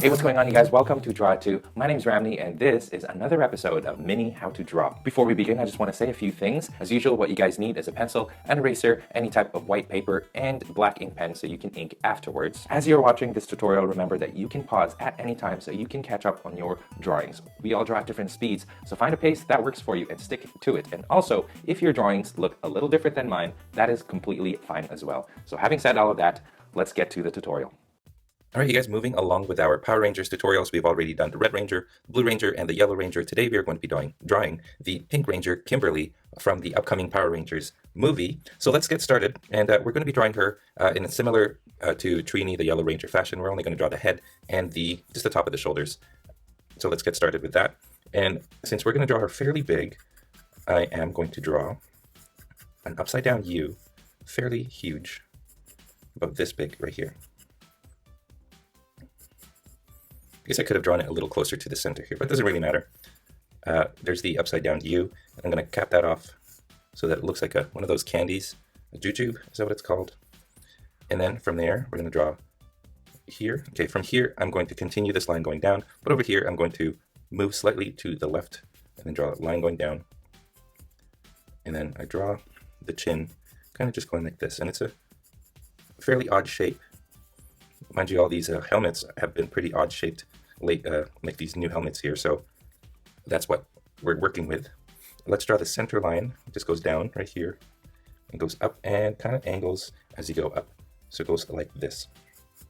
Hey, what's going on, you guys? Welcome to drawittoo. My name's Ramny, and this is another episode of Mini How to Draw. Before we begin, I just want to say a few things. As usual, what you guys need is a pencil, an eraser, any type of white paper, and black ink pen so you can ink afterwards. As you're watching this tutorial, remember that you can pause at any time so you can catch up on your drawings. We all draw at different speeds, so find a pace that works for you and stick to it. And also, if your drawings look a little different than mine, that is completely fine as well. So having said all of that, let's get to the tutorial. Alright, you guys, moving along with our Power Rangers tutorials. We've already done the Red Ranger, the Blue Ranger, and the Yellow Ranger. Today we are going to be drawing the Pink Ranger, Kimberly, from the upcoming Power Rangers movie. So let's get started, and we're going to be drawing her in a similar to Trini, the Yellow Ranger fashion. We're only going to draw the head and just the top of the shoulders. So let's get started with that. And since we're going to draw her fairly big, I am going to draw an upside down U, fairly huge, about this big right here. I guess I could have drawn it a little closer to the center here, but it doesn't really matter. There's the upside down U, and I'm going to cap that off so that it looks like one of those candies, a jujube, is that what it's called? And then from there, we're going to draw here. Okay, from here, I'm going to continue this line going down, but over here, I'm going to move slightly to the left and then draw a line going down. And then I draw the chin, kind of just going like this, and it's a fairly odd shape. Mind you, all these helmets have been pretty odd shaped late, like these new helmets here, so that's what we're working with. Let's draw the center line. It just goes down right here and goes up and kind of angles as you go up. So it goes like this.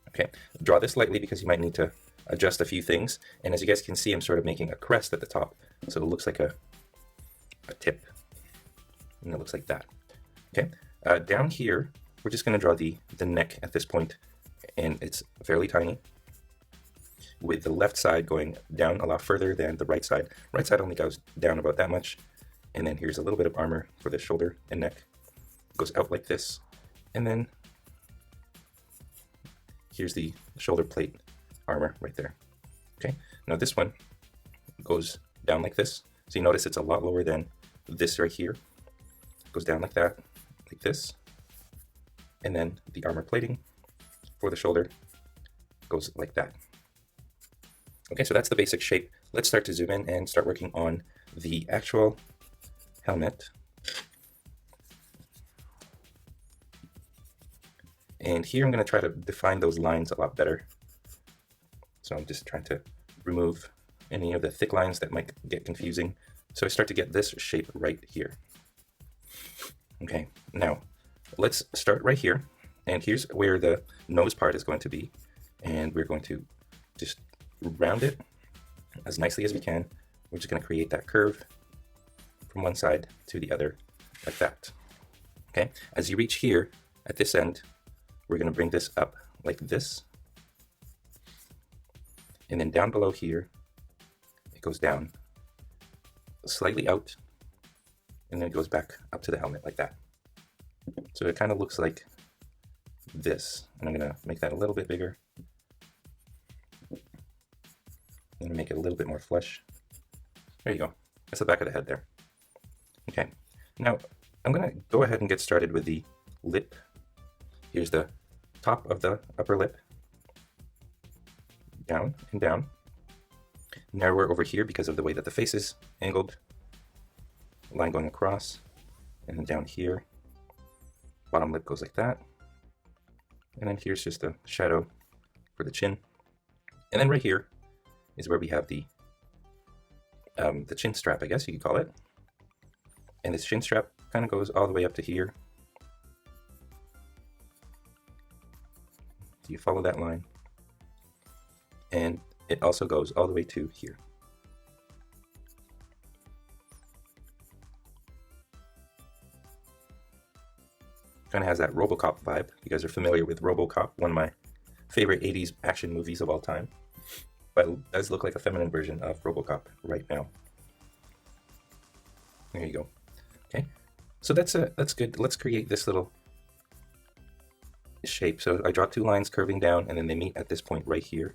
Okay, draw this lightly because you might need to adjust a few things. And as you guys can see, I'm sort of making a crest at the top, so it looks like a tip, and it looks like that. Okay, down here, we're just going to draw the neck at this point. And it's fairly tiny, with the left side going down a lot further than the right side. Right side only goes down about that much, and then here's a little bit of armor for the shoulder and neck. It goes out like this, and then here's the shoulder plate armor right there. Okay, now this one goes down like this. So you notice it's a lot lower than this right here. It goes down like that, like this, and then the armor plating for the shoulder goes like that. Okay, so that's the basic shape. Let's start to zoom in and start working on the actual helmet. And here I'm going to try to define those lines a lot better. So I'm just trying to remove any of the thick lines that might get confusing. So I start to get this shape right here. Okay, now let's start right here. And here's where the nose part is going to be. And we're going to just round it as nicely as we can. We're just going to create that curve from one side to the other, like that. Okay, as you reach here at this end, we're going to bring this up like this. And then down below here, it goes down slightly out. And then it goes back up to the helmet like that. So it kind of looks like this, and I'm going to make that a little bit bigger. I'm going to make it a little bit more flush. There you go. That's the back of the head there. Okay, now I'm going to go ahead and get started with the lip. Here's the top of the upper lip. Down and down. Narrower over here because of the way that the face is angled. Line going across, and then down here. Bottom lip goes like that. And then here's just a shadow for the chin. And then right here is where we have the chin strap, I guess you could call it. And this chin strap kind of goes all the way up to here. Do you follow that line? And it also goes all the way to here. Kind of has that RoboCop vibe. You guys are familiar with RoboCop, one of my favorite 80s action movies of all time. But it does look like a feminine version of RoboCop right now. There you go. Okay, so that's good. Let's create this little shape. So I draw two lines curving down, and then they meet at this point right here.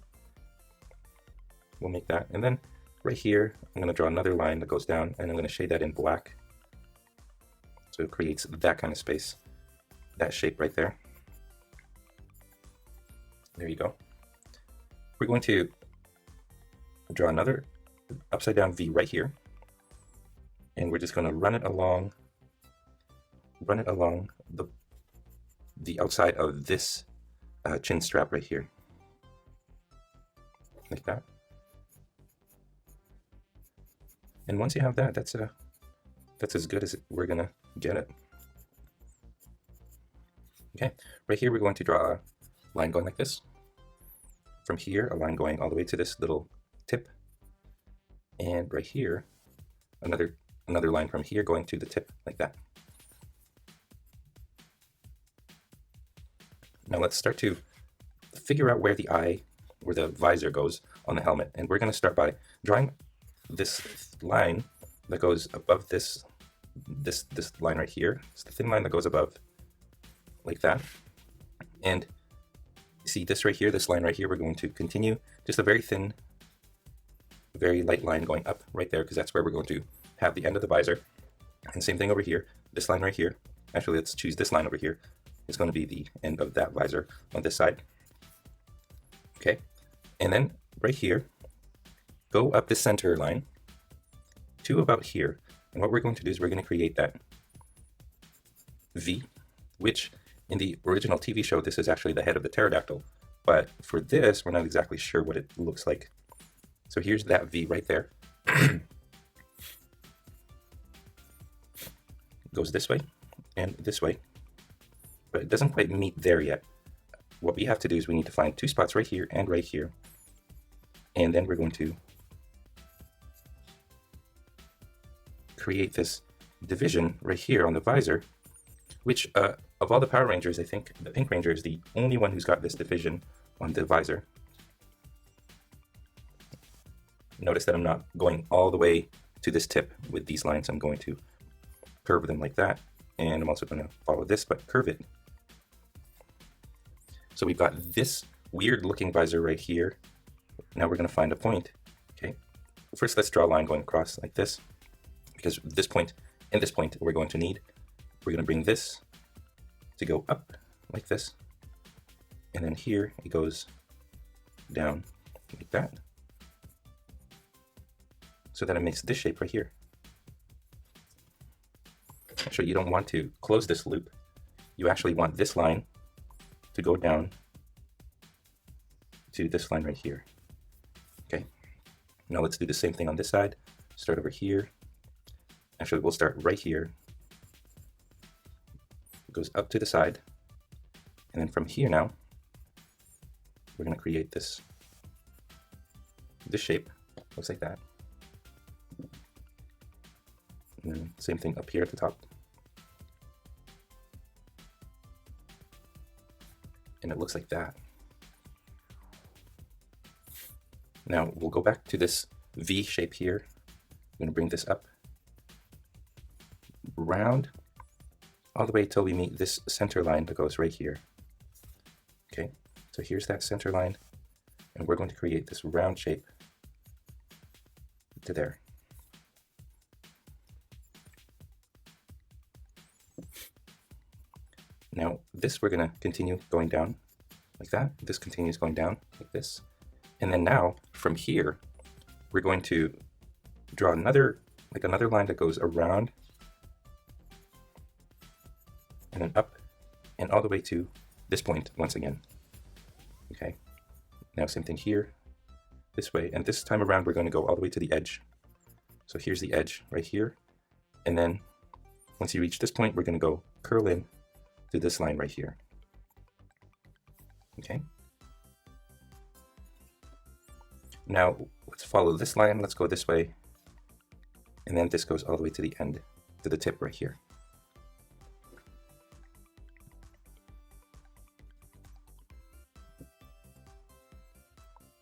We'll make that, and then right here I'm going to draw another line that goes down, and I'm going to shade that in black. So it creates that kind of space. That shape right there. There you go. We're going to draw another upside down V right here, and we're just going to run it along the outside of this chin strap right here, like that. And once you have that, that's as good as we're gonna get it. Okay, right here we're going to draw a line going like this. From here, a line going all the way to this little tip, and right here, another line from here going to the tip like that. Now let's start to figure out where the visor goes on the helmet, and we're going to start by drawing this line that goes above this line right here. It's the thin line that goes above, like that. And see this right here, this line right here, we're going to continue just a very thin, very light line going up right there, because that's where we're going to have the end of the visor. And same thing over here, this line right here. Actually, let's choose this line over here. It's going to be the end of that visor on this side. Okay, and then right here, go up the center line to about here. And what we're going to do is we're going to create that V, which in the original TV show, this is actually the head of the pterodactyl. But for this, we're not exactly sure what it looks like. So here's that V right there. Goes this way and this way, but it doesn't quite meet there yet. What we have to do is we need to find two spots right here and right here. And then we're going to create this division right here on the visor, which of all the Power Rangers, I think the Pink Ranger is the only one who's got this division on the visor. Notice that I'm not going all the way to this tip with these lines. I'm going to curve them like that, and I'm also going to follow this, but curve it. So we've got this weird looking visor right here. Now we're going to find a point. Okay, first let's draw a line going across like this, because this point and this point we're going to need. We're going to bring this to go up like this, and then here it goes down like that, so that it makes this shape right here. Actually, you don't want to close this loop. You actually want this line to go down to this line right here. Okay, now let's do the same thing on this side. Start over here. Actually, we'll start right here. It goes up to the side, and then from here now, we're going to create this shape. Looks like that. And then same thing up here at the top. And it looks like that. Now we'll go back to this V shape here. I'm going to bring this up, round, all the way till we meet this center line that goes right here. Okay, so here's that center line, and we're going to create this round shape to there. Now this we're going to continue going down like that. This continues going down like this. And then now from here, we're going to draw another line that goes around and then up and all the way to this point once again. Okay, now same thing here, this way, and this time around we're going to go all the way to the edge. So here's the edge right here, and then once you reach this point, we're going to go curl in to this line right here. Okay, now let's follow this line. Let's go this way, and then this goes all the way to the end, to the tip right here.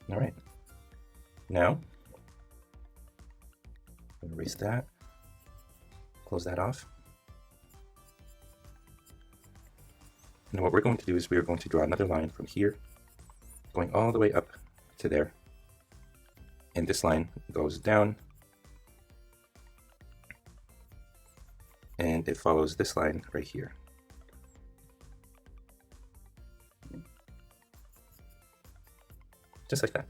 All right, now erase that, close that off. And what we're going to do is we are going to draw another line from here, going all the way up to there. And this line goes down, and it follows this line right here. Just like that.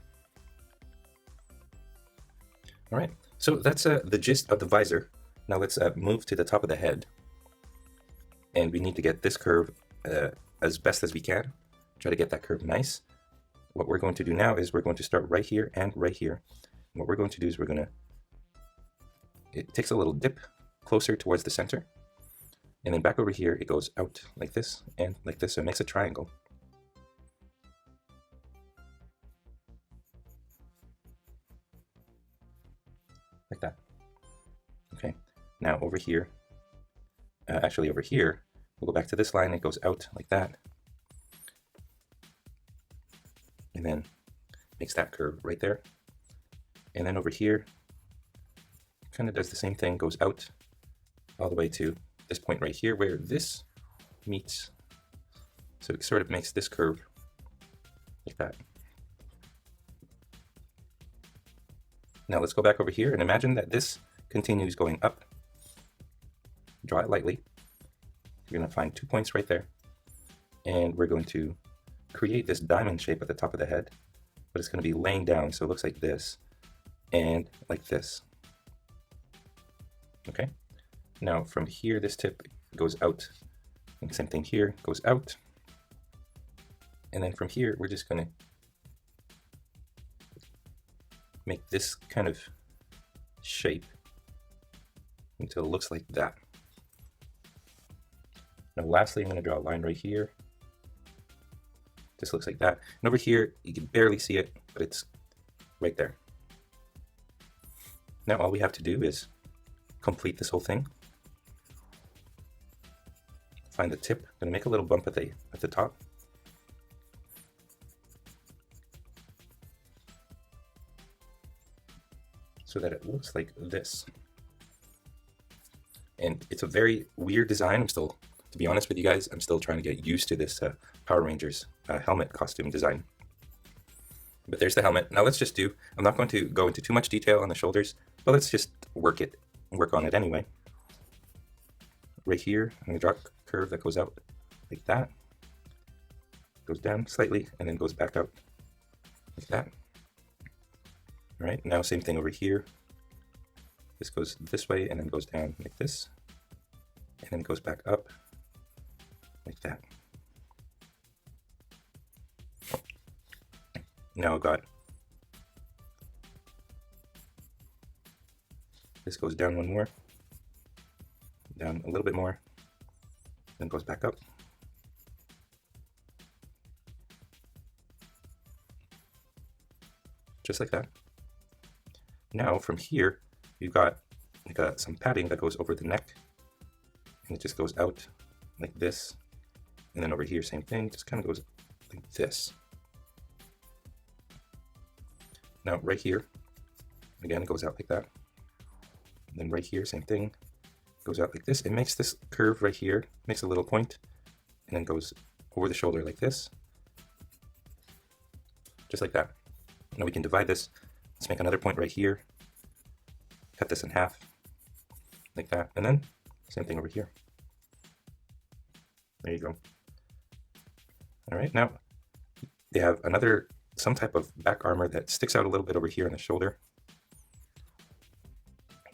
All right, so that's the gist of the visor. Now let's move to the top of the head. And we need to get this curve as best as we can. Try to get that curve nice. What we're going to do now is we're going to start right here and right here. And what we're going to do is we're going to, it takes a little dip closer towards the center. And then back over here, it goes out like this and like this. So it makes a triangle. Like that. Okay, now over here, actually over here, we'll go back to this line, it goes out like that. And then makes that curve right there. And then over here, kind of does the same thing, goes out all the way to this point right here where this meets. So it sort of makes this curve like that. Now let's go back over here and imagine that this continues going up. Draw it lightly. You're going to find 2 points right there. And we're going to create this diamond shape at the top of the head, but it's going to be laying down, so it looks like this and like this. Okay, now from here this tip goes out, and same thing here, goes out, and then from here we're just going to make this kind of shape until it looks like that. Now lastly, I'm going to draw a line right here. This looks like that. And over here, you can barely see it, but it's right there. Now all we have to do is complete this whole thing. Find the tip. I'm going to make a little bump at the top. So that it looks like this. And it's a very weird design. To be honest with you guys, I'm still trying to get used to this Power Rangers helmet costume design. But there's the helmet. Now let's just do, I'm not going to go into too much detail on the shoulders, but let's just work on it anyway. Right here, I'm going to draw a curve that goes out like that. Goes down slightly and then goes back out like that. All right, now same thing over here. This goes this way and then goes down like this. And then goes back up like that. Now I've got this goes down one more, down a little bit more, then goes back up. Just like that. Now from here, you've got like some padding that goes over the neck, and it just goes out like this. And then over here, same thing, just kind of goes like this. Now right here, again, it goes out like that. And then right here, same thing, goes out like this. It makes this curve right here, makes a little point, and then goes over the shoulder like this. Just like that. Now we can divide this. Let's make another point right here. Cut this in half, like that. And then same thing over here. There you go. All right, now they have some type of back armor that sticks out a little bit over here on the shoulder.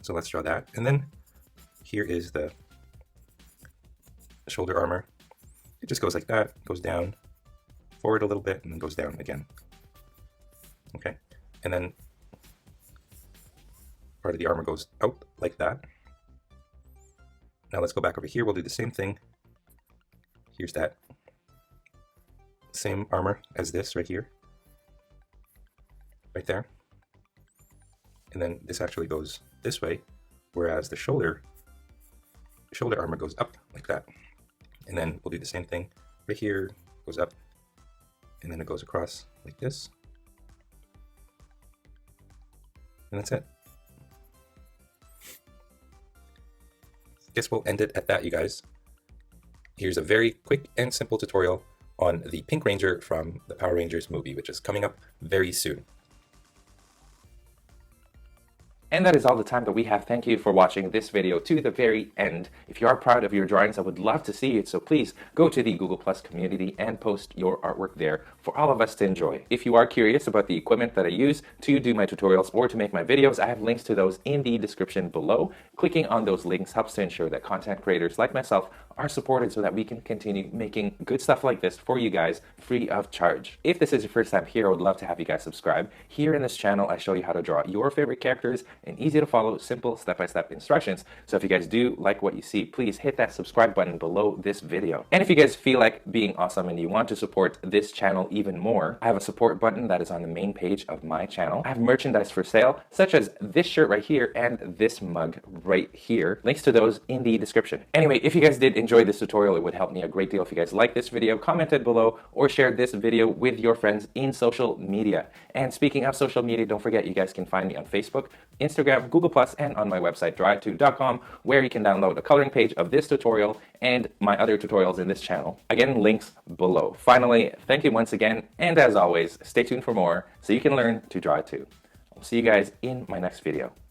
So let's draw that. And then here is the shoulder armor. It just goes like that, goes down, forward a little bit, and then goes down again. Okay, and then part of the armor goes out like that. Now let's go back over here. We'll do the same thing. Here's that same armor as this right here, right there. And then this actually goes this way, whereas the shoulder armor goes up like that. And then we'll do the same thing right here, goes up, and then it goes across like this. And that's it. Guess we'll end it at that, you guys. Here's a very quick and simple tutorial on the Pink Ranger from the Power Rangers movie, which is coming up very soon. And that is all the time that we have. Thank you for watching this video to the very end. If you are proud of your drawings, I would love to see it. So please go to the Google Plus community and post your artwork there for all of us to enjoy. If you are curious about the equipment that I use to do my tutorials or to make my videos, I have links to those in the description below. Clicking on those links helps to ensure that content creators like myself are supported so that we can continue making good stuff like this for you guys free of charge. If this is your first time here, I would love to have you guys subscribe. Here in this channel, I show you how to draw your favorite characters and easy to follow, simple step-by-step instructions. So if you guys do like what you see, please hit that subscribe button below this video. And if you guys feel like being awesome and you want to support this channel even more, I have a support button that is on the main page of my channel. I have merchandise for sale, such as this shirt right here and this mug right here. Links to those in the description. Anyway, if you guys did enjoy this tutorial, it would help me a great deal if you guys liked this video, commented below, or shared this video with your friends in social media. And speaking of social media, don't forget you guys can find me on Facebook, Instagram, Google+, and on my website, drawittoo.com, where you can download a coloring page of this tutorial and my other tutorials in this channel. Again, links below. Finally, thank you once again, and as always, stay tuned for more so you can learn to draw it too. I'll see you guys in my next video.